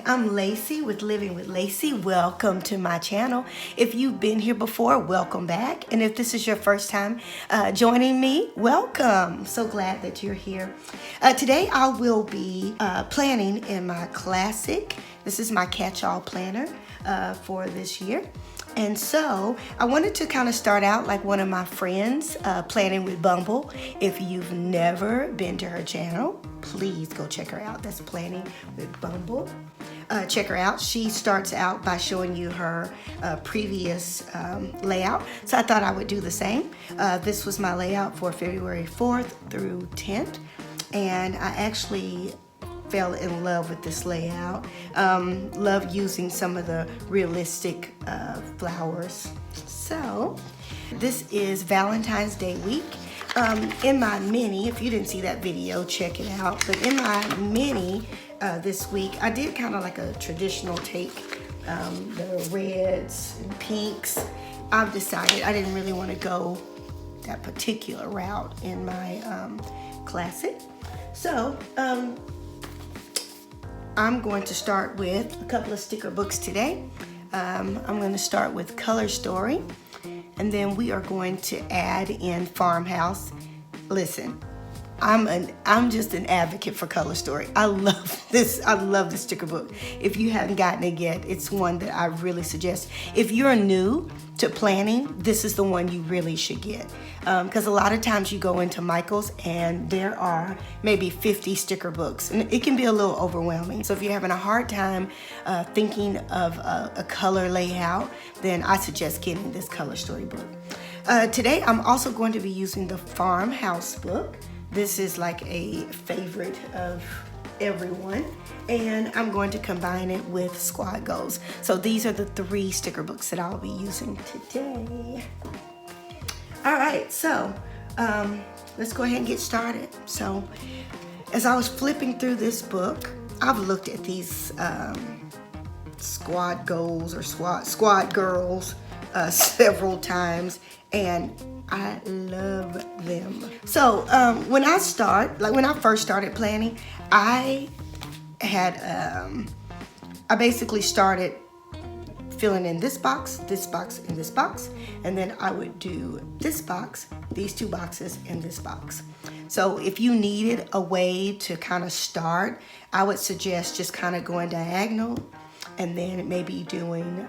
I'm Lacey with Living with Lacey. Welcome to my channel. If you've been here before, welcome back. And if this is your first time joining me, welcome. So glad that you're here. Today I will be planning in my classic. This is my catch-all planner for this year. And so I wanted to kind of start out like one of my friends, Planning with Bumble. If you've never been to her channel, please go check her out. That's Planning with Bumble. Check her out. She starts out by showing you her previous layout. So I thought I would do the same. This was my layout for February 4th through 10th. And I actually fell in love with this layout. Love using some of the realistic flowers. So this is Valentine's Day week. In my mini, if you didn't see that video, check it out. But in my mini this week, I did kind of like a traditional take. The reds and pinks. I've decided I didn't really want to go that particular route in my classic. So I'm going to start with a couple of sticker books today. I'm going to start with Color Story, and then we are going to add in Farmhouse. Listen, I'm just an advocate for Color Story. I love this. I love this sticker book. If you haven't gotten it yet, it's one that I really suggest. If you're new to planning, this is the one you really should get. Because a lot of times you go into Michael's and there are maybe 50 sticker books, and it can be a little overwhelming. So if you're having a hard time thinking of a color layout, then I suggest getting this Color Story book. Today I'm also going to be using the Farmhouse book. This is like a favorite of everyone, and I'm going to combine it with Squad Goals. So these are the 3 sticker books that I'll be using today. All right, so let's go ahead and get started. So as I was flipping through this book, I've looked at these Squad Goals or Squad Girls several times, and I love them. So when I first started planning, I basically started filling in this box, and this box, and then I would do this box, these 2 boxes, and this box. So if you needed a way to kind of start, I would suggest just kind of going diagonal, and then maybe doing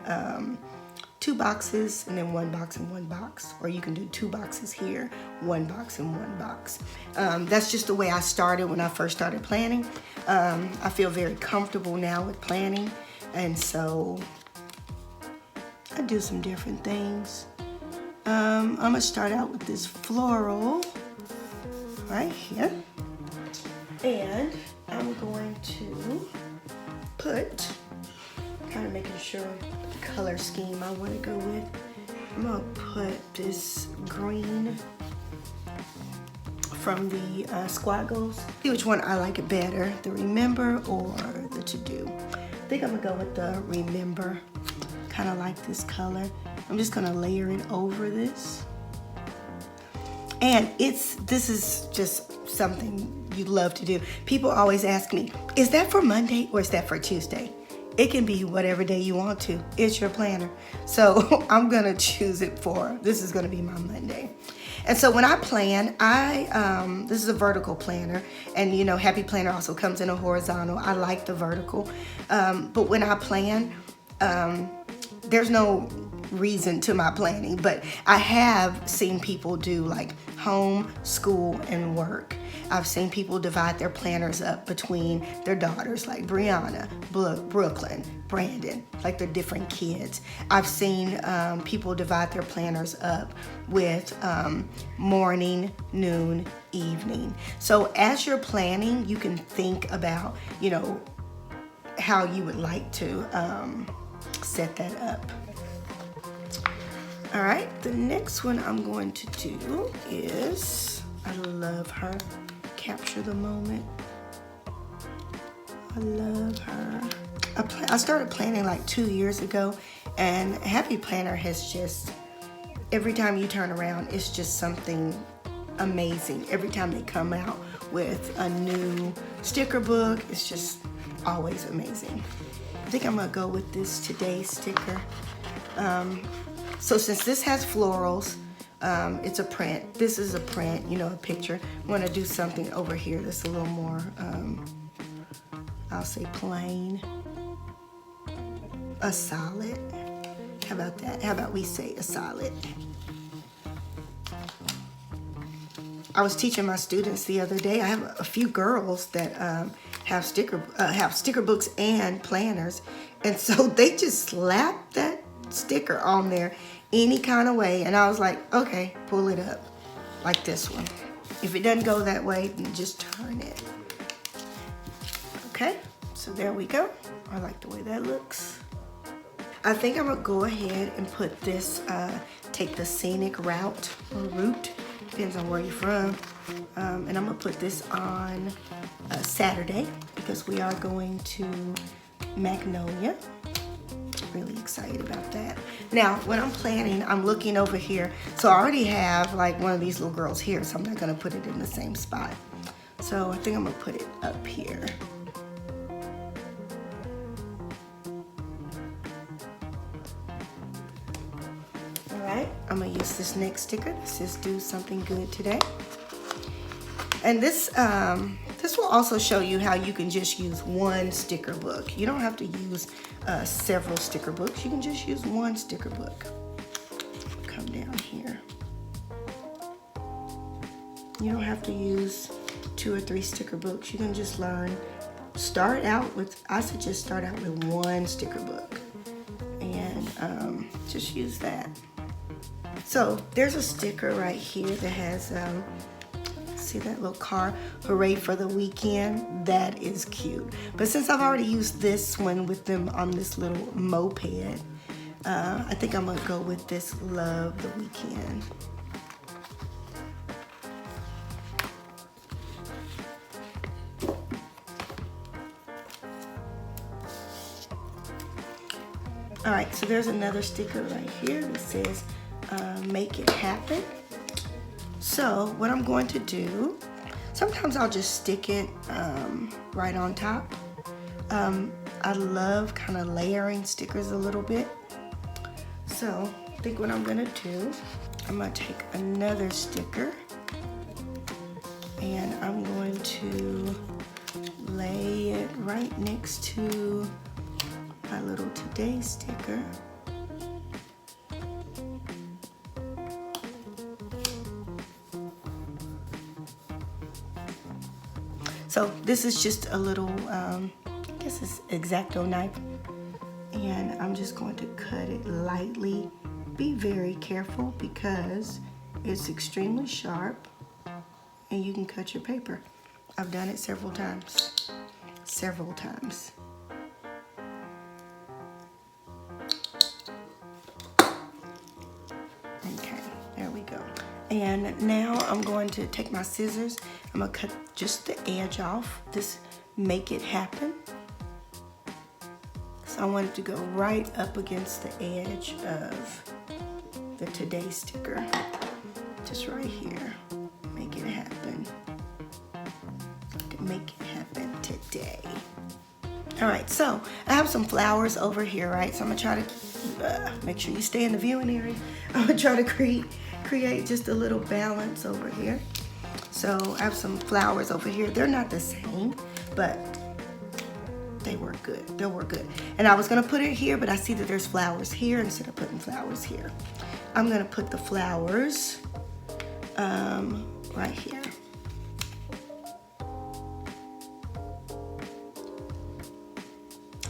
2 boxes and then 1 box and 1 box, or you can do 2 boxes here, 1 box and 1 box. That's just the way I started when I first started planning. I feel very comfortable now with planning, and so I do some different things. I'm gonna start out with this floral right here, and I'm going to put, kind of making sure the color scheme I want to go with. I'm gonna put this green from the Squad Goals. See which one I like it better, the Remember or the To Do. I think I'm gonna go with the Remember. Kind of like this color. I'm just gonna layer it over this. And this is just something you love to do. People always ask me, is that for Monday or is that for Tuesday? It can be whatever day you want to. It's your planner. So I'm gonna choose it this is gonna be my Monday. And so when I plan, this is a vertical planner, and you know, Happy Planner also comes in a horizontal. I like the vertical. But when I plan, there's no reason to my planning, but I have seen people do like home, school, and work. I've seen people divide their planners up between their daughters, like Brianna, Brooklyn, Brandon, like they're different kids. I've seen people divide their planners up with morning, noon, evening. So as you're planning, you can think about, you know, how you would like to set that up. All right, the next one I'm going to do is, I love her, Capture the Moment. I love her. I started planning like 2 years ago, and Happy Planner has just, every time you turn around, it's just something amazing. Every time they come out with a new sticker book, it's just always amazing. think I'm gonna go with this Today sticker. So since this has florals, it's a print. This is a print, you know, a picture. I'm gonna do something over here that's a little more, I'll say plain. A solid. How about that? How about we say a solid? I was teaching my students the other day. I have a few girls that have sticker books and planners, and so they just slap that sticker on there any kind of way, and I was like, okay, pull it up like this one. If it doesn't go that way, then just turn it. Okay, so there we go. I like the way that looks. I think I'm gonna go ahead and put this, take the scenic route or route, depends on where you're from, and I'm gonna put this on Saturday because we are going to Magnolia. Really excited about that. Now, when I'm planning, I'm looking over here. So I already have like one of these little girls here, so I'm not gonna put it in the same spot. So I think I'm gonna put it up here. All right, I'm gonna use this next sticker. This says do something good today. And this will also show you how you can just use one sticker book. You don't have to use several sticker books. You can just use one sticker book. Come down here. You don't have to use 2 or 3 sticker books. You can just learn. Start out with, I suggest start out with one sticker book and just use that. So there's a sticker right here that has see that little car, hooray for the weekend. That is cute. But since I've already used this one with them on this little moped, I think I'm gonna go with this love the weekend. All right, so there's another sticker right here that says make it happen. So what I'm going to do, sometimes I'll just stick it right on top. I love kind of layering stickers a little bit. So I think what I'm gonna do, I'm gonna take another sticker and I'm going to lay it right next to my little Today sticker. So this is just a little, I guess it's X-Acto knife, and I'm just going to cut it lightly. Be very careful because it's extremely sharp and you can cut your paper. I've done it several times. Several times. Okay, there we go. And now I'm going to take my scissors. I'm gonna cut just the edge off. This make it happen. So I want it to go right up against the edge of the Today sticker. Just right here. Make it happen. Make it happen today. All right, so I have some flowers over here, right? So I'm gonna try to make sure you stay in the viewing area. I'm gonna try to create just a little balance over here. So I have some flowers over here. They're not the same, but they work good. They'll work good. And I was gonna put it here, but I see that there's flowers here instead of putting flowers here. I'm gonna put the flowers right here.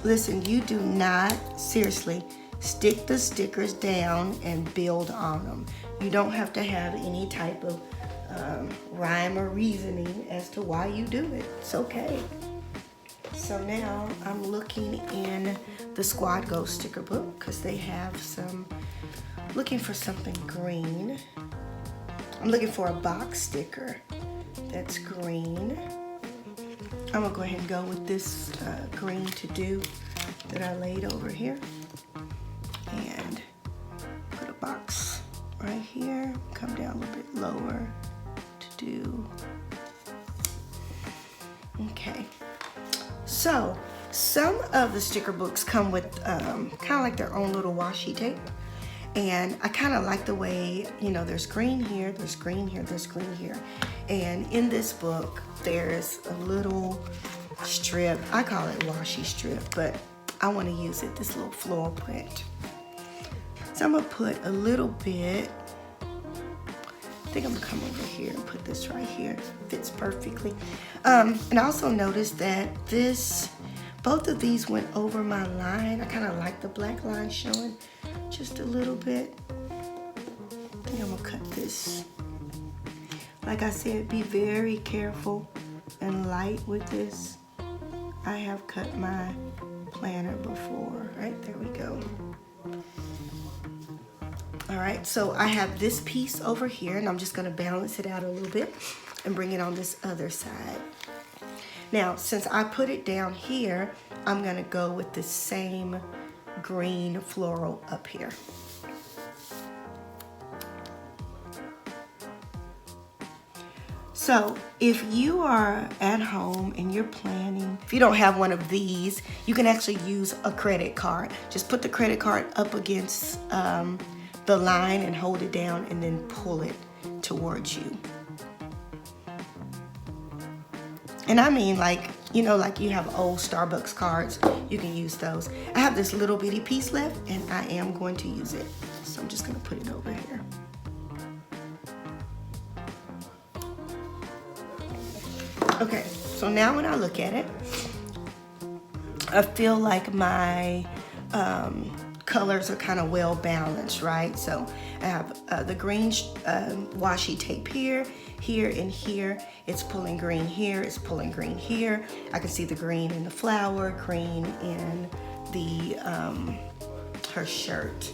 Listen, you do not, seriously, stick the stickers down and build on them. You don't have to have any type of rhyme or reasoning as to why you do it. It's okay. So now I'm looking in the Squad Go sticker book because they have some, looking for something green. I'm looking for a box sticker that's green. I'm gonna go ahead and go with this green to do that I laid over here and put a box right here, come down a little bit lower to do. Okay, so Some of the sticker books come with kind of like their own little washi tape. And I kind of like the way, you know, there's green here, there's green here, there's green here. And in this book, there's a little strip. I call it washi strip, but I want to use it, this little floral print. So I'm going to put a little bit. I think I'm gonna come over here and put this right here. Fits perfectly. And I also noticed that both of these went over my line. I kind of like the black line showing just a little bit. I think I'm gonna cut this. Like I said, be very careful and light with this. I have cut my planner before. Right, there we go. All right, so I have this piece over here, and I'm just gonna balance it out a little bit and bring it on this other side. Now, since I put it down here, I'm gonna go with the same green floral up here. So if you are at home and you're planning, if you don't have one of these, you can actually use a credit card. Just put the credit card up against the line and hold it down and then pull it towards you. And I mean, like, you know, like you have old Starbucks cards, you can use those. I have this little bitty piece left and I am going to use it. So I'm just gonna put it over here. Okay, so now when I look at it, I feel like my colors are kind of well balanced, right? So I have the green washi tape here, here, and here. It's pulling green here, it's pulling green here. I can see the green in the flower, green in the her shirt.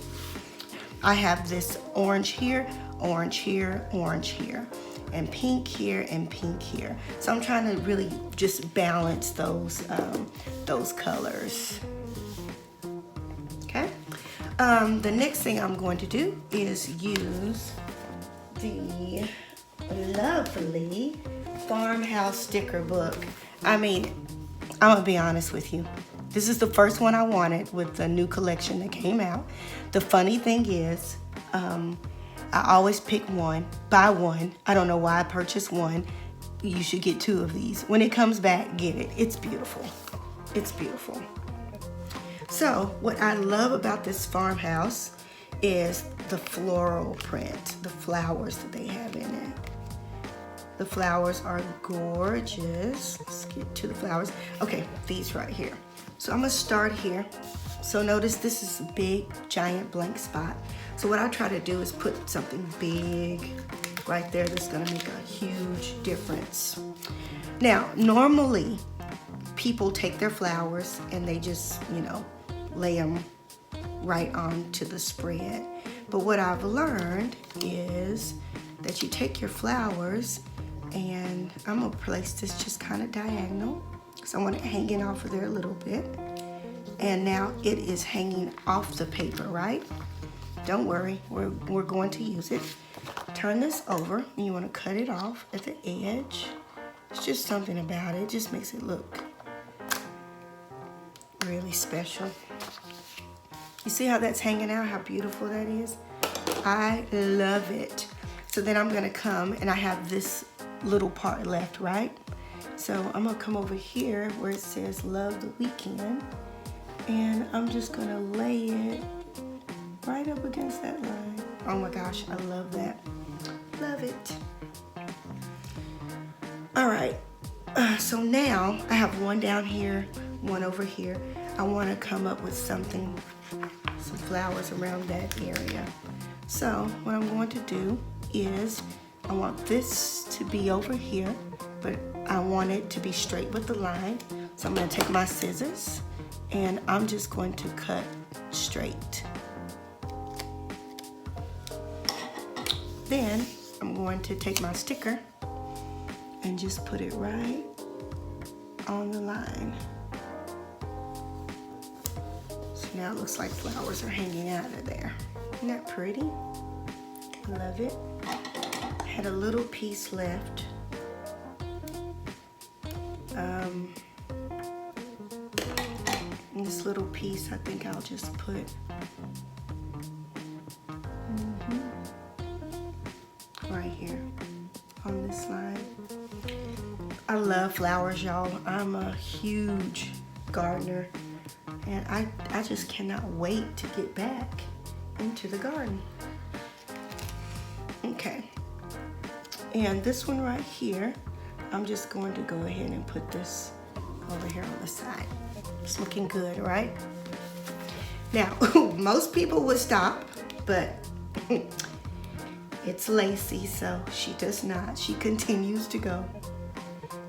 I have this orange here, orange here, orange here, and pink here and pink here. So I'm trying to really just balance those colors. Okay. The next thing I'm going to do is use the lovely Farmhouse sticker book. I mean, I'm gonna be honest with you. This is the first one I wanted with the new collection that came out. The funny thing is, I always pick one, buy one. I don't know why I purchased one. You should get two of these. When it comes back, get it. It's beautiful. It's beautiful. So what I love about this Farmhouse is the floral print, the flowers that they have in it. The flowers are gorgeous. Let's get to the flowers. Okay, these right here. So I'm gonna start here. So notice this is a big, giant blank spot. So what I try to do is put something big right there that's gonna make a huge difference. Now, normally people take their flowers and they just, you know, lay them right onto the spread. But what I've learned is that you take your flowers, and I'm gonna place this just kind of diagonal. So I want it hanging off of there a little bit. And now it is hanging off the paper, right? Don't worry, we're going to use it. Turn this over, and you wanna cut it off at the edge. It's just something about it, it just makes it look really special. You see how that's hanging out, how beautiful that is? I love it. So then I'm gonna come, and I have this little part left, right? So I'm gonna come over here where it says Love the Weekend, and I'm just gonna lay it right up against that line. Oh my gosh, I love that. Love it. All right, so now I have one down here, one over here. I wanna come up with something, some flowers around that area. So what I'm going to do is I want this to be over here, but I want it to be straight with the line. So I'm going to take my scissors and I'm just going to cut straight. Then I'm going to take my sticker and just put it right on the line. So now it looks like flowers are hanging out of there. Isn't that pretty? Love it. Had a little piece left. And this little piece, I think I'll just put right here on this line. I love flowers, y'all. I'm a huge gardener, and I just cannot wait to get back into the garden. Okay, and this one right here, I'm just going to go ahead and put this over here on the side. It's looking good, right? Now, most people would stop, but it's Lacey, so she does not. She continues to go.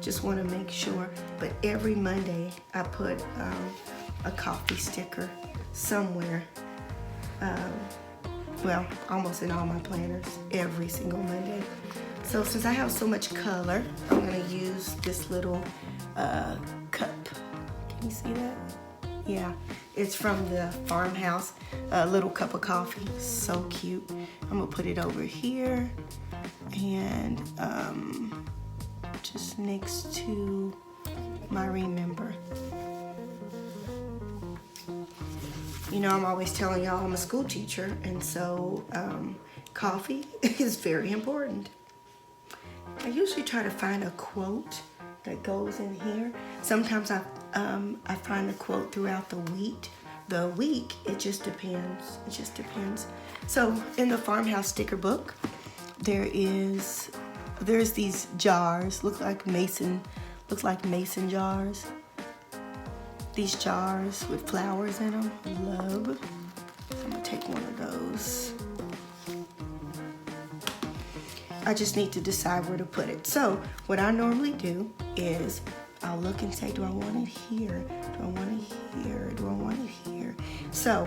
Just want to make sure. But every Monday, I put a coffee sticker somewhere. Well, almost in all my planners, every single Monday. So since I have so much color, I'm going to use this little cup. Can you see that? Yeah, it's from the Farmhouse, a little cup of coffee. So cute. I'm going to put it over here and just next to my remember. You know, I'm always telling y'all I'm a school teacher, and so coffee is very important. I usually try to find a quote that goes in here. Sometimes I find the quote throughout the week. It just depends. It just depends. So in the Farmhouse sticker book, there's these jars. Looks like mason jars. These jars with flowers in them. Love. So I'm gonna take one of those. I just need to decide where to put it. So what I normally do is I'll look and say, do I want it here? Do I want it here? Do I want it here? So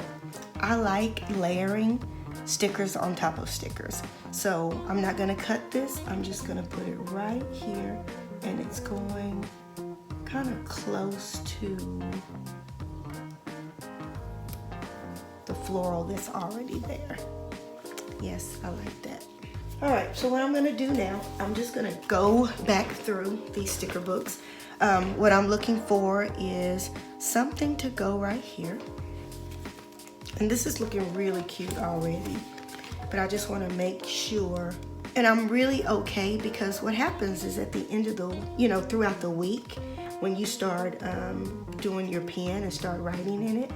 I like layering stickers on top of stickers. So I'm not gonna cut this. I'm just gonna put it right here, and it's going kind of close to the floral that's already there. Yes, I like that. All right, so what I'm gonna do now, I'm just gonna go back through these sticker books. What I'm looking for is something to go right here. And this is looking really cute already, but I just wanna make sure. And I'm really okay, because what happens is at the end of the, throughout the week, when you start doing your pen and start writing in it,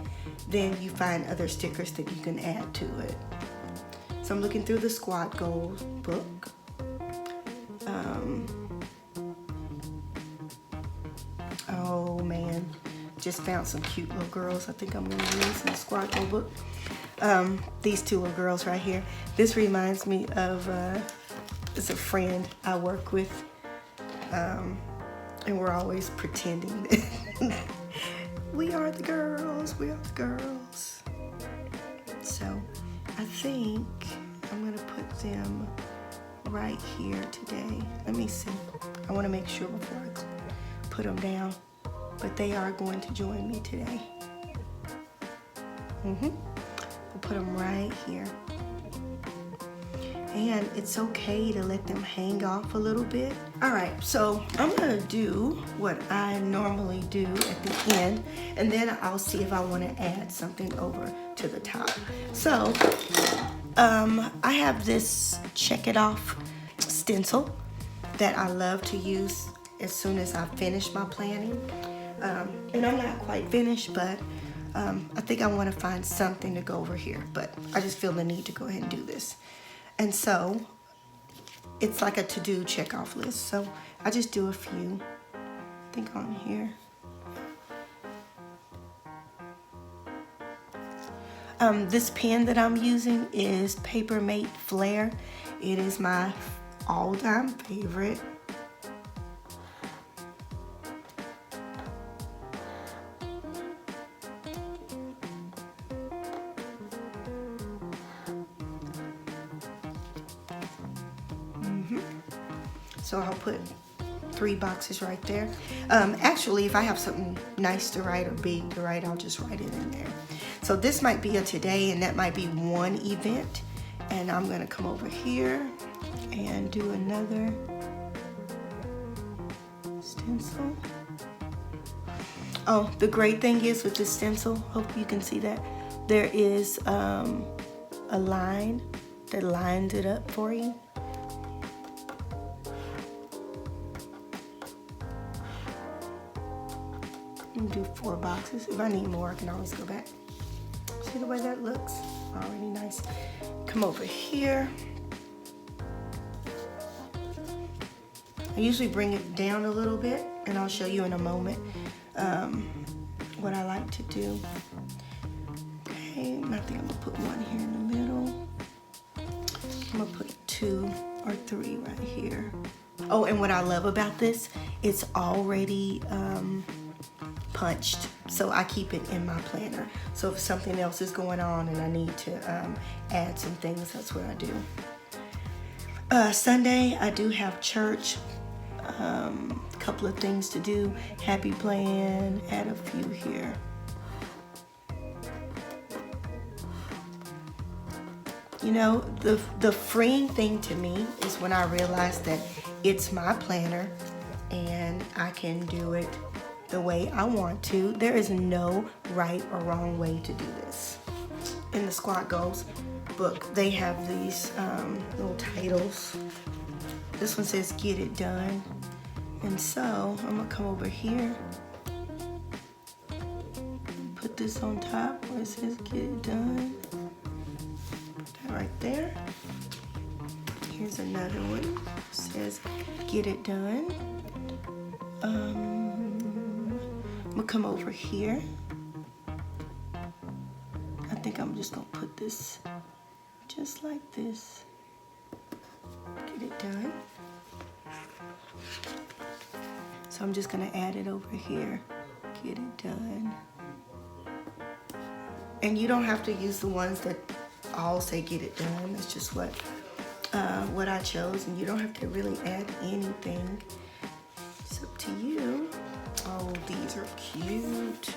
then you find other stickers that you can add to it. So I'm looking through the Squad Goals book. Oh man, just found some cute little girls I think I'm gonna use in the Squad Goal book. These two little girls right here. This reminds me of, it's a friend I work with, and we're always pretending that we are the girls. So I think I'm gonna put them right here today. Let me see. I wanna make sure before I put them down, but they are going to join me today. We'll put them right here. And it's okay to let them hang off a little bit. All right, so I'm gonna do what I normally do at the end, and then I'll see if I wanna add something over to the top. So, I have this Check It Off stencil that I love to use as soon as I finish my planning. And I'm not quite finished, but I think I wanna find something to go over here, but I just feel the need to go ahead and do this. And so it's like a to-do check-off list. So I just do a few, I think on here. This pen that I'm using is Paper Mate Flare. It is my all-time favorite. So I'll put 3 boxes right there. Actually, if I have something nice to write or big to write, I'll just write it in there. So this might be a today, and that might be one event. And I'm gonna come over here and do another stencil. Oh, the great thing is with this stencil, hope you can see that, there is a line that lines it up for you. I'm gonna do 4 boxes. If I need more, I can always go back. See the way that looks? Already nice. Come over here. I usually bring it down a little bit, and I'll show you in a moment what I like to do. Okay, I think I'm gonna put one here in the middle. I'm gonna put 2 or 3 right here. Oh, and what I love about this, it's already punched, so I keep it in my planner. So if something else is going on and I need to add some things, that's what I do. Sunday, I do have church. Couple of things to do. Happy plan, add a few here. You know, the freeing thing to me is when I realize that it's my planner and I can do it the way I want to. There is no right or wrong way to do this. In the Squat Goals book, they have these little titles. This one says, "Get it done." And so I'm gonna come over here, put this on top where it says "Get it done." Put that right there. Here's another one. It says "Get it done." I'm gonna come over here. I think I'm just gonna put this just like this. Get it done. So I'm just gonna add it over here. Get it done. And you don't have to use the ones that all say "get it done." That's just what I chose, and you don't have to really add anything. It's up to you. Oh, these are cute.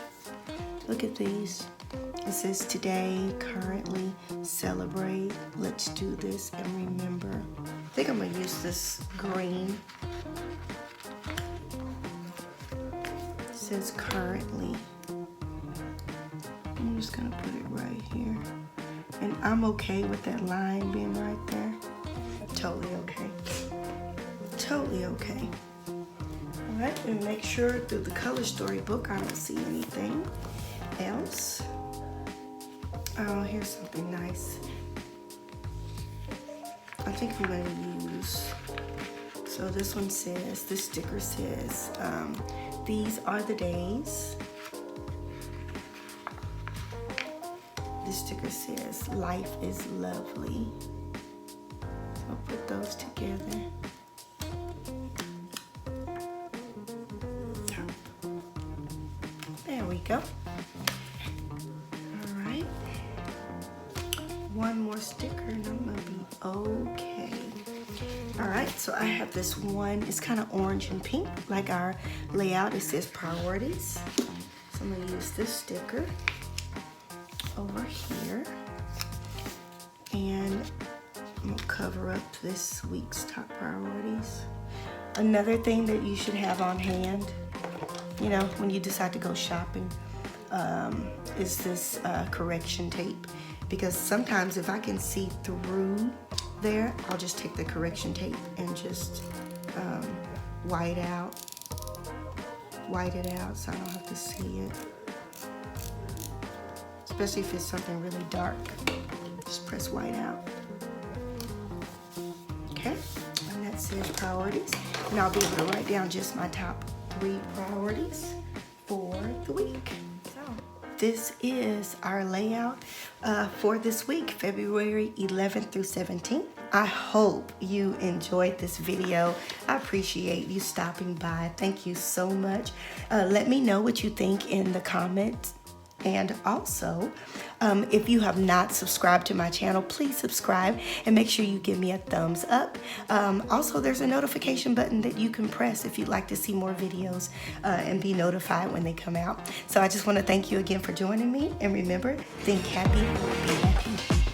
Look at these. It says "Today, currently, celebrate, let's do this, and remember." I think I'm gonna use this green. It says "currently." I'm just gonna put it right here. And I'm okay with that line being right there. Totally okay. Totally okay. All right, and make sure through the color storybook I don't see anything else. Oh, here's something nice. I think I'm gonna use, so this one says, this sticker says, "These are the days." This sticker says, "Life is lovely." So I'll put those together. There we go. All right. One more sticker and I'm gonna be okay. All right, so I have this one. It's kind of orange and pink, like our layout. It says "Priorities." So I'm gonna use this sticker over here, and I'm gonna cover up this week's top priorities. Another thing that you should have on hand, you know, when you decide to go shopping, is this correction tape, because sometimes if I can see through there, I'll just take the correction tape and just white it out so I don't have to see it. Especially if it's something really dark, just press white out. Okay, and that says priorities. And I'll be able to write down just my top 3 priorities for the week. So this is our layout for this week, February 11th through 17th. I hope you enjoyed this video. I appreciate you stopping by. Thank you so much. Let me know what you think in the comments. And also, if you have not subscribed to my channel, please subscribe and make sure you give me a thumbs up. Also, there's a notification button that you can press if you'd like to see more videos and be notified when they come out. So I just want to thank you again for joining me. And remember, think happy, be happy.